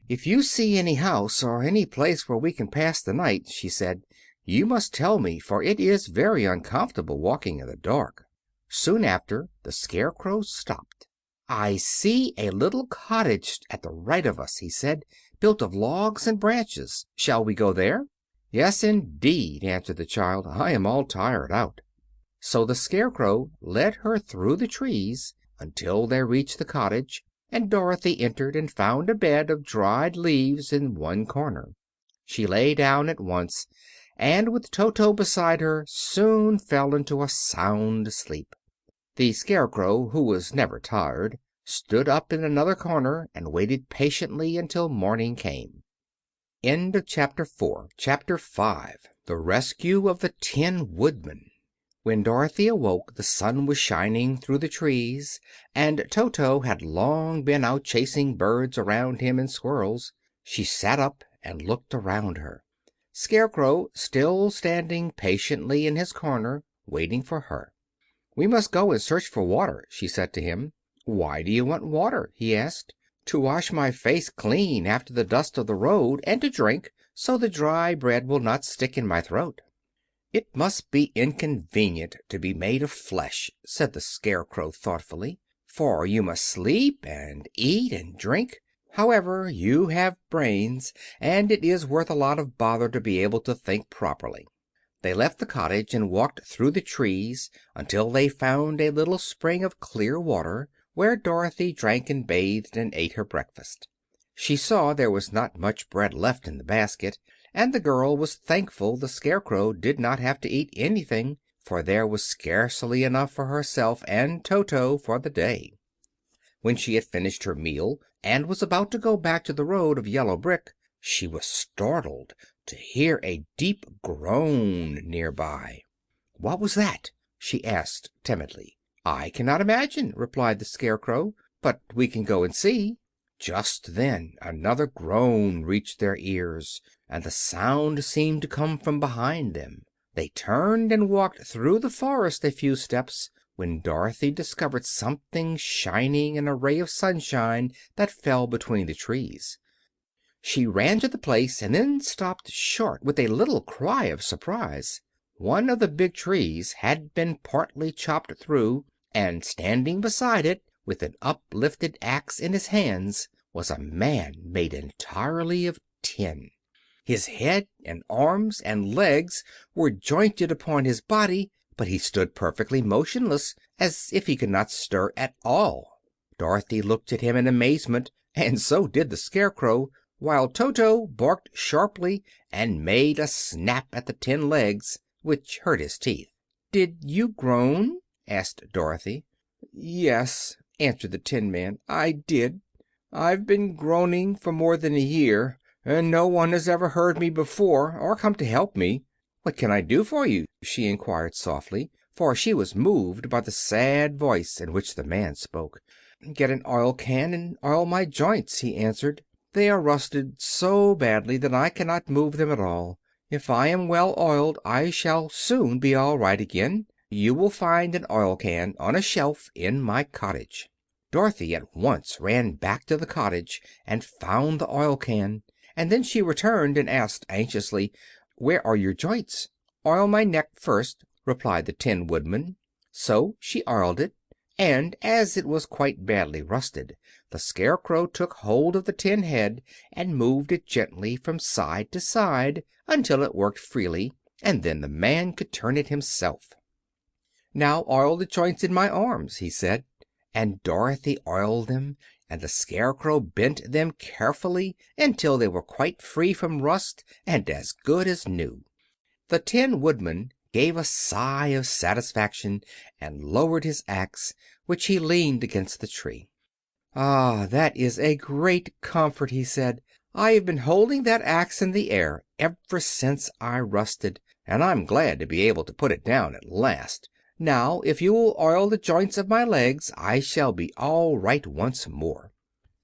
"If you see any house or any place where we can pass the night," she said, "you must tell me, for it is very uncomfortable walking in the dark." Soon after the Scarecrow stopped. "I see a little cottage at the right of us," he said, "built of logs and branches. Shall we go there?" "Yes, indeed," answered the child. "I am all tired out." So the Scarecrow led her through the trees until they reached the cottage, and Dorothy entered and found a bed of dried leaves in one corner. She lay down at once, and with Toto beside her soon fell into a sound sleep. The Scarecrow, who was never tired, stood up in another corner and waited patiently until morning came. Chapter 5. The Rescue of the Tin Woodman. When Dorothy awoke the sun was shining through the trees, and Toto had long been out chasing birds around him and squirrels. She sat up and looked around her. Scarecrow still standing patiently in his corner, waiting for her. "We must go and search for water," she said to him. "Why do you want water?" he asked. "To wash my face clean after the dust of the road, and to drink, so the dry bread will not stick in my throat." "It must be inconvenient to be made of flesh," said the Scarecrow thoughtfully, "for you must sleep and eat and drink. However, you have brains, and it is worth a lot of bother to be able to think properly." They left the cottage and walked through the trees until they found a little spring of clear water, where Dorothy drank and bathed and ate her breakfast. She saw there was not much bread left in the basket, and the girl was thankful the Scarecrow did not have to eat anything, for there was scarcely enough for herself and Toto for the day. When she had finished her meal and was about to go back to the road of yellow brick, she was startled to hear a deep groan near by. "What was that?" she asked timidly. "I cannot imagine," replied the Scarecrow, "but we can go and see." Just then another groan reached their ears, and the sound seemed to come from behind them. They turned and walked through the forest a few steps, when Dorothy discovered something shining in a ray of sunshine that fell between the trees. She ran to the place and then stopped short with a little cry of surprise. One of the big trees had been partly chopped through, and standing beside it, with an uplifted axe in his hands, was a man made entirely of tin. His head and arms and legs were jointed upon his body, but he stood perfectly motionless, as if he could not stir at all. Dorothy looked at him in amazement, and so did the Scarecrow, while Toto barked sharply and made a snap at the tin legs, which hurt his teeth. "Did you groan?" asked Dorothy. "Yes," answered the Tin Man, "I did. I've been groaning for more than a year, and no one has ever heard me before or come to help me." "What can I do for you?" she inquired softly, for she was moved by the sad voice in which the man spoke. "Get an oil can and oil my joints," he answered. "They are rusted so badly that I cannot move them at all. If I am well oiled I shall soon be all right again. You will find an oil can on a shelf in my cottage." Dorothy at once ran back to the cottage and found the oil can, and then she returned and asked anxiously, "Where are your joints?" "Oil my neck first," replied the Tin Woodman. So she oiled it, and as it was quite badly rusted, the Scarecrow took hold of the tin head and moved it gently from side to side until it worked freely, and then the man could turn it himself. "Now oil the joints in my arms," he said, and Dorothy oiled them, and the Scarecrow bent them carefully until they were quite free from rust and as good as new. The Tin Woodman gave a sigh of satisfaction and lowered his axe, which he leaned against the tree. "Ah, that is a great comfort," he said. "I have been holding that axe in the air ever since I rusted, and I'm glad to be able to put it down at last. Now, if you will oil the joints of my legs I shall be all right once more."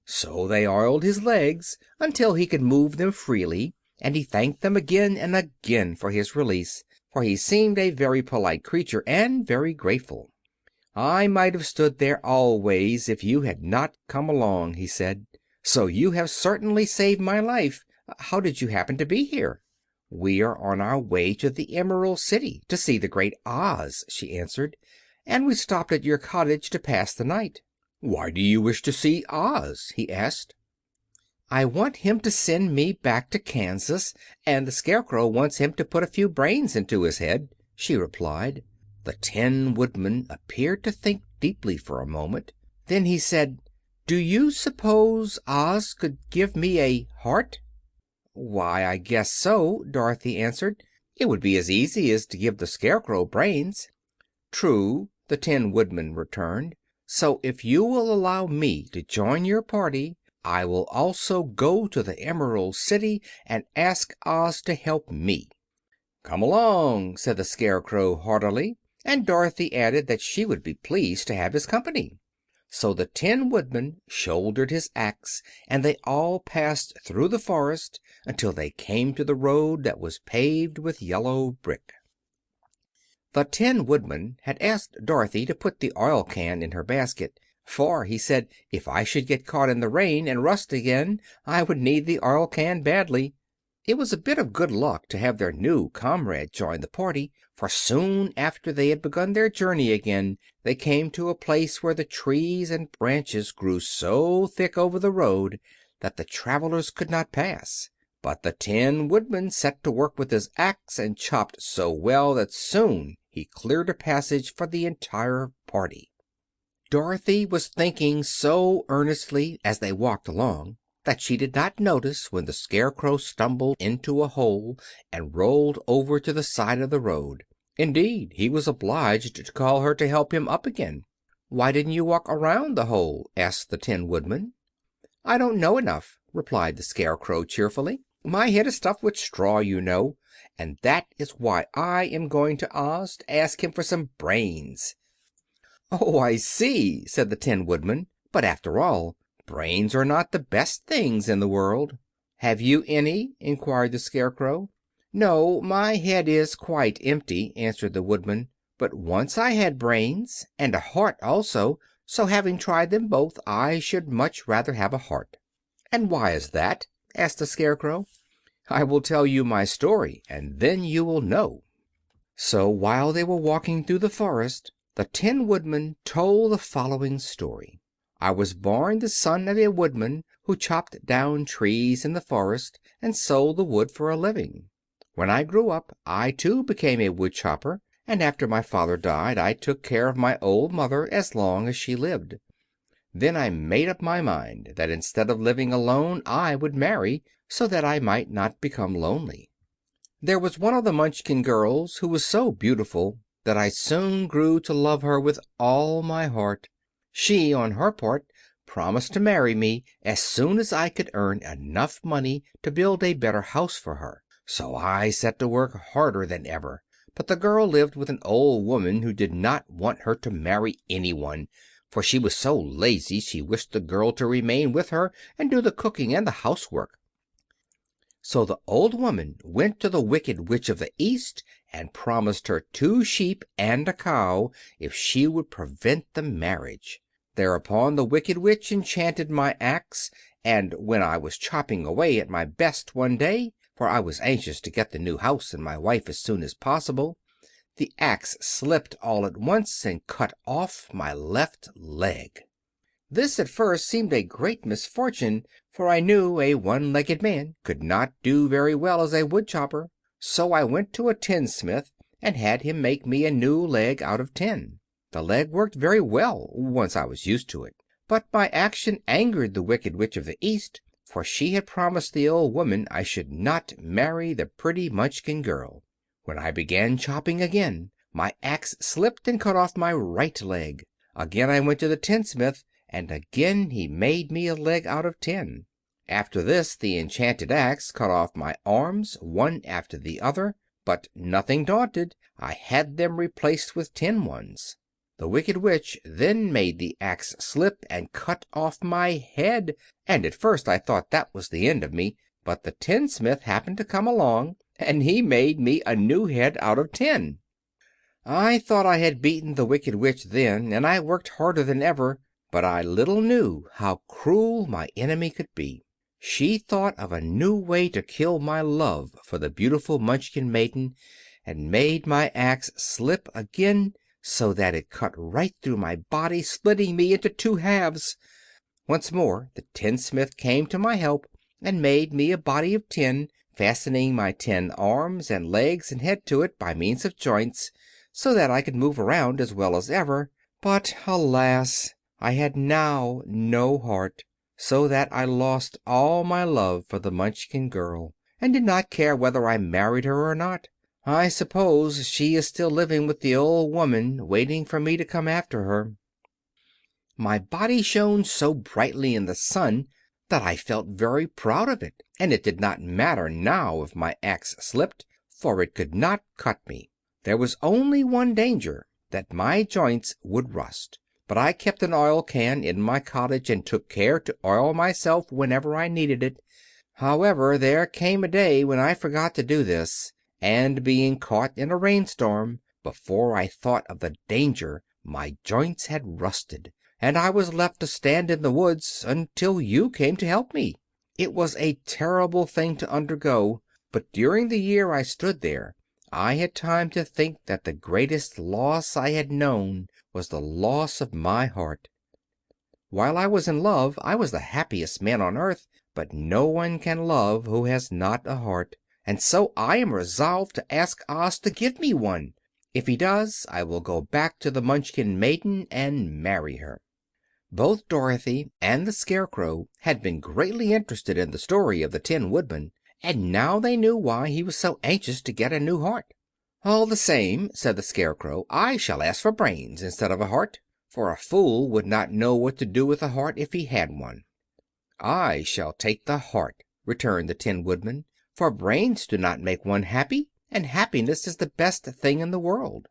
So they oiled his legs until he could move them freely, and he thanked them again and again for his release, for he seemed a very polite creature and very grateful. "I might have stood there always if you had not come along," he said. "So you have certainly saved my life. How did you happen to be here?" "We are on our way to the Emerald City, to see the Great Oz," she answered, "and we stopped at your cottage to pass the night." "Why do you wish to see Oz?" he asked. "I want him to send me back to Kansas, and the Scarecrow wants him to put a few brains into his head," she replied. The Tin Woodman appeared to think deeply for a moment. Then he said, "Do you suppose Oz could give me a heart?" "Why, I guess so," Dorothy answered. "It would be as easy as to give the Scarecrow brains." "True," the Tin Woodman returned. "So if you will allow me to join your party I will also go to the Emerald City and ask Oz to help me." "Come along," said the Scarecrow heartily, and Dorothy added that she would be pleased to have his company. So the Tin Woodman shouldered his axe, and they all passed through the forest until they came to the road that was paved with yellow brick. The Tin Woodman had asked Dorothy to put the oil can in her basket, for, he said, if I should get caught in the rain and rust again I would need the oil can badly. It was a bit of good luck to have their new comrade join the party, for soon after they had begun their journey again they came to a place where the trees and branches grew so thick over the road that the travelers could not pass. But the Tin Woodman set to work with his axe and chopped so well that soon he cleared a passage for the entire party. Dorothy was thinking so earnestly as they walked along that she did not notice when the Scarecrow stumbled into a hole and rolled over to the side of the road. Indeed, he was obliged to call her to help him up again. "Why didn't you walk around the hole?" asked the Tin Woodman. "I don't know enough," replied the Scarecrow cheerfully. "My head is stuffed with straw, you know, and that is why I am going to Oz to ask him for some brains." "Oh, I see," said the Tin Woodman. "But after all, brains are not the best things in the world." "Have you any?" inquired the Scarecrow. "No, my head is quite empty," answered the Woodman. "But once I had brains, and a heart also, so having tried them both I should much rather have a heart." "And why is that?" asked the Scarecrow. "I will tell you my story, and then you will know." So while they were walking through the forest the Tin Woodman told the following story. "I was born the son of a woodman who chopped down trees in the forest and sold the wood for a living. When I grew up I too became a wood chopper, and after my father died I took care of my old mother as long as she lived. Then I made up my mind that instead of living alone I would marry, so that I might not become lonely. There was one of the Munchkin girls who was so beautiful that I soon grew to love her with all my heart. She, on her part, promised to marry me as soon as I could earn enough money to build a better house for her. So I set to work harder than ever. But the girl lived with an old woman who did not want her to marry anyone, for she was so lazy she wished the girl to remain with her and do the cooking and the housework. So the old woman went to the Wicked Witch of the East and promised her 2 sheep and a cow if she would prevent the marriage. Thereupon the Wicked Witch enchanted my axe, and when I was chopping away at my best one day, for I was anxious to get the new house and my wife as soon as possible, the axe slipped all at once and cut off my left leg. This at first seemed a great misfortune, for I knew a one-legged man could not do very well as a woodchopper. So I went to a tinsmith and had him make me a new leg out of tin. The leg worked very well once I was used to it. But my action angered the Wicked Witch of the East, for she had promised the old woman I should not marry the pretty Munchkin girl. When I began chopping again, my axe slipped and cut off my right leg. Again I went to the tinsmith, and again he made me a leg out of tin. After this the enchanted axe cut off my arms one after the other, but nothing daunted, I had them replaced with tin ones. The Wicked Witch then made the axe slip and cut off my head, and at first I thought that was the end of me, but the tinsmith happened to come along, and he made me a new head out of tin. I thought I had beaten the Wicked Witch then, and I worked harder than ever, but I little knew how cruel my enemy could be. She thought of a new way to kill my love for the beautiful Munchkin maiden, and made my axe slip again, so that it cut right through my body, splitting me into 2 halves. Once more the tinsmith came to my help and made me a body of tin, fastening my tin arms and legs and head to it by means of joints, so that I could move around as well as ever. But alas! I had now no heart, so that I lost all my love for the Munchkin girl, and did not care whether I married her or not. I suppose she is still living with the old woman, waiting for me to come after her. My body shone so brightly in the sun that I felt very proud of it, and it did not matter now if my axe slipped, for it could not cut me. There was only one danger, that my joints would rust. but I kept an oil can in my cottage and took care to oil myself whenever I needed it. However, there came a day when I forgot to do this, and being caught in a rainstorm, before I thought of the danger my joints had rusted, and I was left to stand in the woods until you came to help me. It was a terrible thing to undergo, but during the year I stood there I had time to think that the greatest loss I had known was the loss of my heart. While I was in love I was the happiest man on earth, but no one can love who has not a heart, and so I am resolved to ask Oz to give me one. If he does, I will go back to the Munchkin maiden and marry her." Both Dorothy and the Scarecrow had been greatly interested in the story of the Tin Woodman, and now they knew why he was so anxious to get a new heart. "All the same," said the Scarecrow, "I shall ask for brains instead of a heart, for a fool would not know what to do with a heart if he had one." "I shall take the heart," returned the Tin Woodman, "for brains do not make one happy, and happiness is the best thing in the world."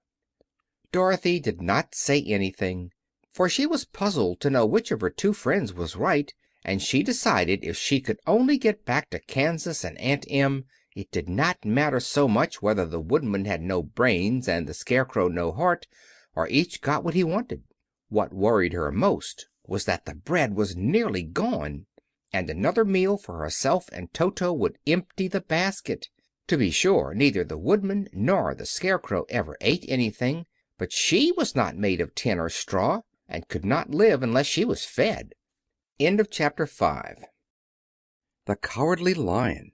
Dorothy did not say anything, for she was puzzled to know which of her two friends was right, and she decided if she could only get back to Kansas and Aunt Em, it did not matter so much whether the Woodman had no brains and the Scarecrow no heart, or each got what he wanted. What worried her most was that the bread was nearly gone, and another meal for herself and Toto would empty the basket. To be sure, neither the Woodman nor the Scarecrow ever ate anything, but she was not made of tin or straw, and could not live unless she was fed. Chapter 5. The Cowardly Lion.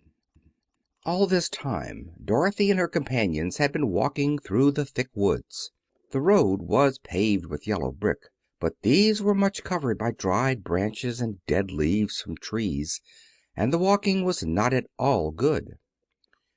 All this time Dorothy and her companions had been walking through the thick woods. The road was paved with yellow brick, but these were much covered by dried branches and dead leaves from trees, and the walking was not at all good.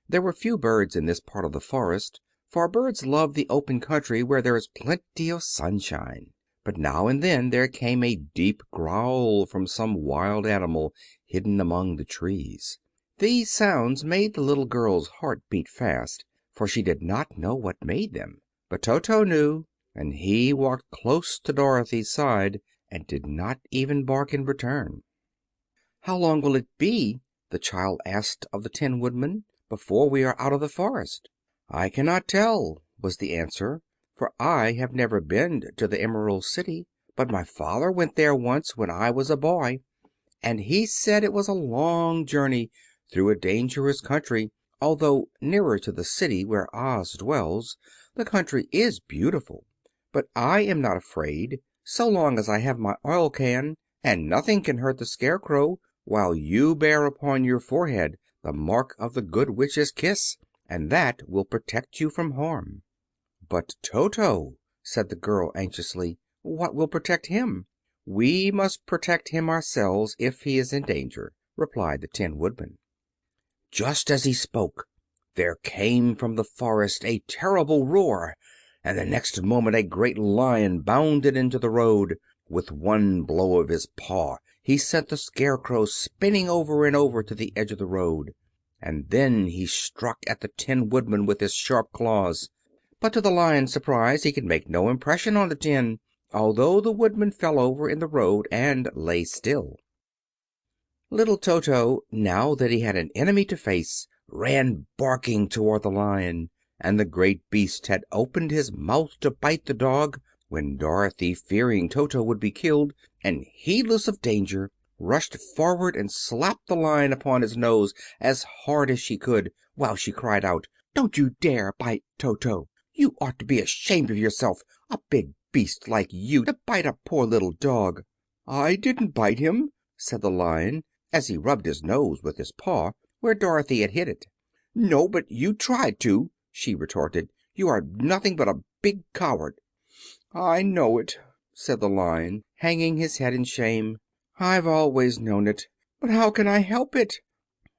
There were few birds in this part of the forest, for birds love the open country where there is plenty of sunshine. But now and then there came a deep growl from some wild animal hidden among the trees. These sounds made the little girl's heart beat fast, for she did not know what made them. But Toto knew, and he walked close to Dorothy's side and did not even bark in return. "How long will it be," the child asked of the Tin Woodman, "before we are out of the forest?" "I cannot tell," was the answer, "for I have never been to the Emerald City. But my father went there once when I was a boy, and he said it was a long journey through a dangerous country, although nearer to the city where Oz dwells. The country is beautiful. But I am not afraid, so long as I have my oil can, and nothing can hurt the Scarecrow, while you bear upon your forehead the mark of the Good Witch's kiss, and that will protect you from harm." "But Toto," said the girl anxiously, "what will protect him?" "We must protect him ourselves if he is in danger," replied the Tin Woodman. Just as he spoke there came from the forest a terrible roar, and the next moment a great lion bounded into the road. With one blow of his paw he sent the Scarecrow spinning over and over to the edge of the road, and then he struck at the Tin Woodman with his sharp claws. But to the lion's surprise he could make no impression on the tin, although the Woodman fell over in the road and lay still. Little Toto, now that he had an enemy to face, ran barking toward the lion, and the great beast had opened his mouth to bite the dog, when Dorothy, fearing Toto would be killed, and heedless of danger, rushed forward and slapped the lion upon his nose as hard as she could, while she cried out, "Don't you dare bite Toto! You ought to be ashamed of yourself, a big beast like you to bite a poor little dog!" "I didn't bite him," said the lion, as he rubbed his nose with his paw where Dorothy had hit it. "No, but you tried to," she retorted. "You are nothing but a big coward." "I know it," said the Lion, hanging his head in shame. "I've always known it. But how can I help it?"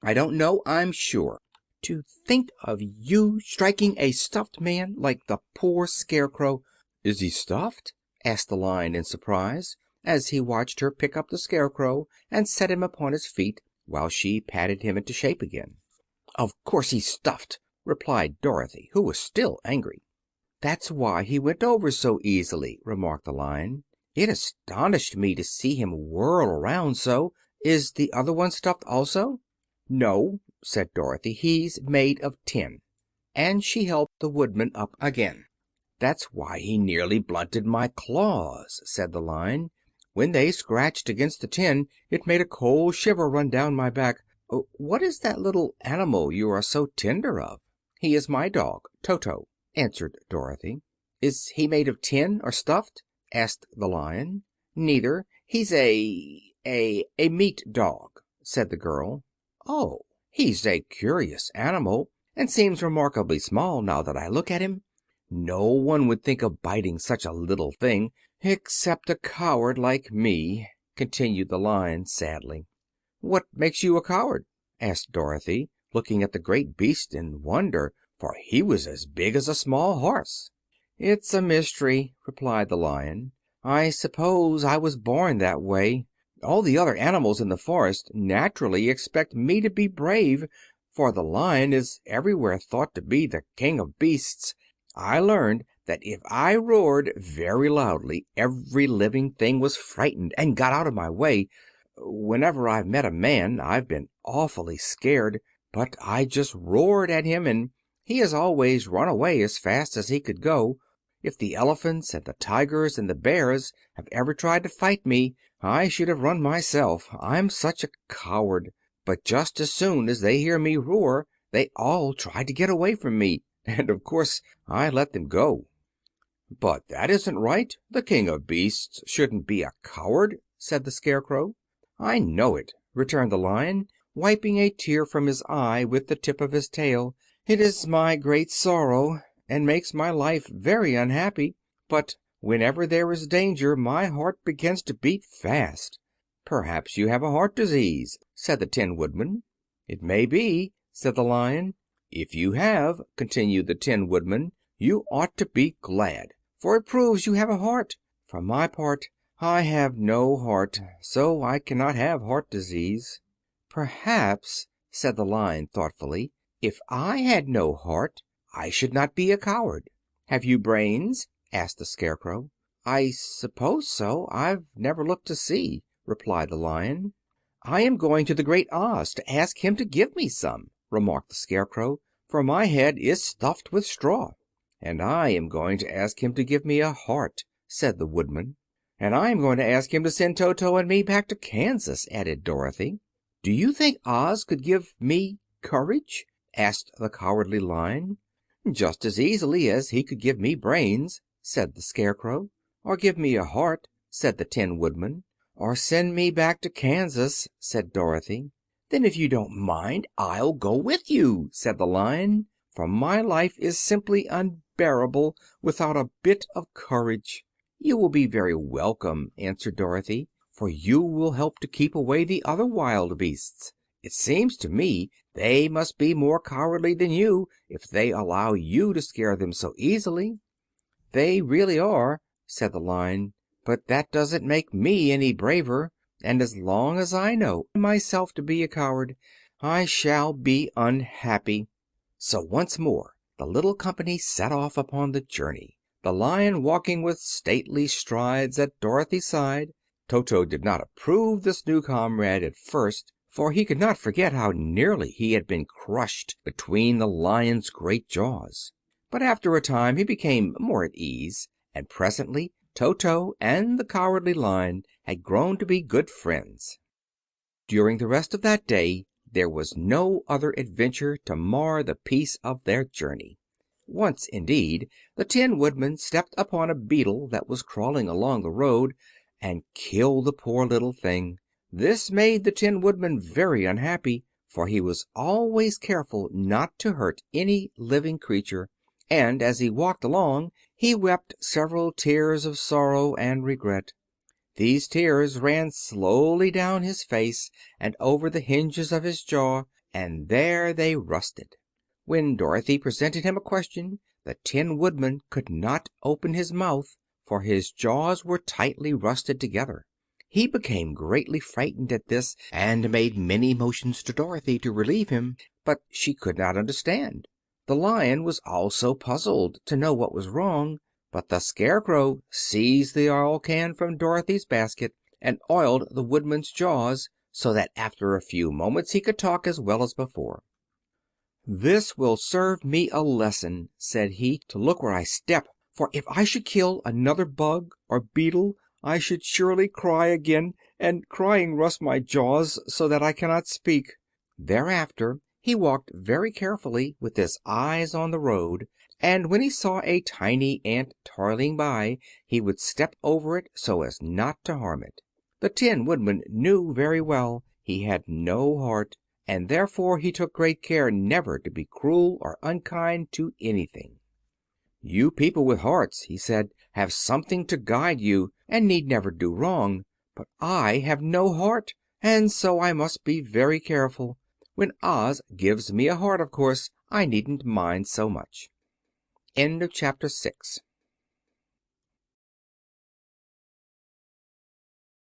"I don't know, I'm sure. To think of you striking a stuffed man like the poor Scarecrow!" "Is he stuffed?" asked the Lion in surprise, as he watched her pick up the Scarecrow and set him upon his feet, while she patted him into shape again. "Of course he's stuffed," replied Dorothy, who was still angry. "That's why he went over so easily," remarked the Lion. It astonished me to see him whirl around so. Is the other one stuffed also?" "No," said Dorothy, "he's made of tin." And she helped the Woodman up again. "That's why he nearly blunted my claws," said the Lion. "When they scratched against the tin it made a cold shiver run down my back. What is that little animal you are so tender of?" "He is my dog, Toto," answered Dorothy. "Is he made of tin or stuffed?" asked the Lion. "Neither. He's a meat dog," said the girl. "Oh, he's a curious animal, and seems remarkably small, now that I look at him. No one would think of biting such a little thing, except a coward like me," continued the Lion sadly. "What makes you a coward?" asked Dorothy, looking at the great beast in wonder, for he was as big as a small horse. "It's a mystery," replied the Lion. "I suppose I was born that way. All the other animals in the forest naturally expect me to be brave, for the lion is everywhere thought to be the king of beasts. I learned that if I roared very loudly every living thing was frightened and got out of my way. Whenever I've met a man I've been awfully scared, but I just roared at him and he has always run away as fast as he could go. If the elephants and the tigers and the bears have ever tried to fight me I should have run myself, I'm such a coward. But just as soon as they hear me roar they all try to get away from me, and of course I let them go." "But that isn't right. The king of beasts shouldn't be a coward," said the Scarecrow. "I know it," returned the Lion, wiping a tear from his eye with the tip of his tail. "It is my great sorrow, and makes my life very unhappy. But whenever there is danger my heart begins to beat fast." "Perhaps you have a heart disease," said the Tin Woodman. "It may be," said the Lion. "If you have," continued the Tin Woodman, "you ought to be glad, for it proves you have a heart. For my part, I have no heart, so I cannot have heart disease." "Perhaps," said the Lion thoughtfully, "if I had no heart I should not be a coward." "Have you brains?" asked the Scarecrow. "I suppose so. I've never looked to see," replied the Lion. "I am going to the Great Oz to ask him to give me some," remarked the Scarecrow, "for my head is stuffed with straw." "And I am going to ask him to give me a heart," said the Woodman. "And I am going to ask him to send Toto and me back to Kansas," added Dorothy. "Do you think Oz could give me courage?" asked the Cowardly Lion. "Just as easily as he could give me brains," said the Scarecrow. "Or give me a heart," said the Tin Woodman. "Or send me back to Kansas," said Dorothy. "Then if you don't mind I'll go with you," said the Lion, "for my life is simply unbearable without a bit of courage." "You will be very welcome," answered Dorothy, "for you will help to keep away the other wild beasts. It seems to me they must be more cowardly than you if they allow you to scare them so easily." "They really are," said the Lion, "but that doesn't make me any braver, and as long as I know myself to be a coward I shall be unhappy." So once more the little company set off upon the journey, the Lion walking with stately strides at Dorothy's side. Toto did not approve this new comrade at first, for he could not forget how nearly he had been crushed between the Lion's great jaws. But after a time he became more at ease, and presently Toto and the Cowardly Lion had grown to be good friends. During the rest of that day there was no other adventure to mar the peace of their journey. Once, indeed, the Tin Woodman stepped upon a beetle that was crawling along the road, and killed the poor little thing. This made the Tin Woodman very unhappy, for he was always careful not to hurt any living creature, and as he walked along he wept several tears of sorrow and regret. These tears ran slowly down his face and over the hinges of his jaw, and there they rusted. When Dorothy presented him a question, the Tin Woodman could not open his mouth, for his jaws were tightly rusted together. He became greatly frightened at this, and made many motions to Dorothy to relieve him, but she could not understand. The Lion was also puzzled to know what was wrong, But the Scarecrow seized the oil can from Dorothy's basket and oiled the Woodman's jaws, so that after a few moments he could talk as well as before. "This will serve me a lesson," said he, "to look where I step, for if I should kill another bug or beetle I should surely cry again, and crying rusts my jaws so that I cannot speak." Thereafter he walked very carefully, with his eyes on the road, and when he saw a tiny ant toiling by he would step over it so as not to harm it. The Tin Woodman knew very well he had no heart, and therefore he took great care never to be cruel or unkind to anything. "You people with hearts," he said, "have something to guide you, and need never do wrong. But I have no heart, and so I must be very careful. When Oz gives me a heart, of course I needn't mind so much." Chapter 7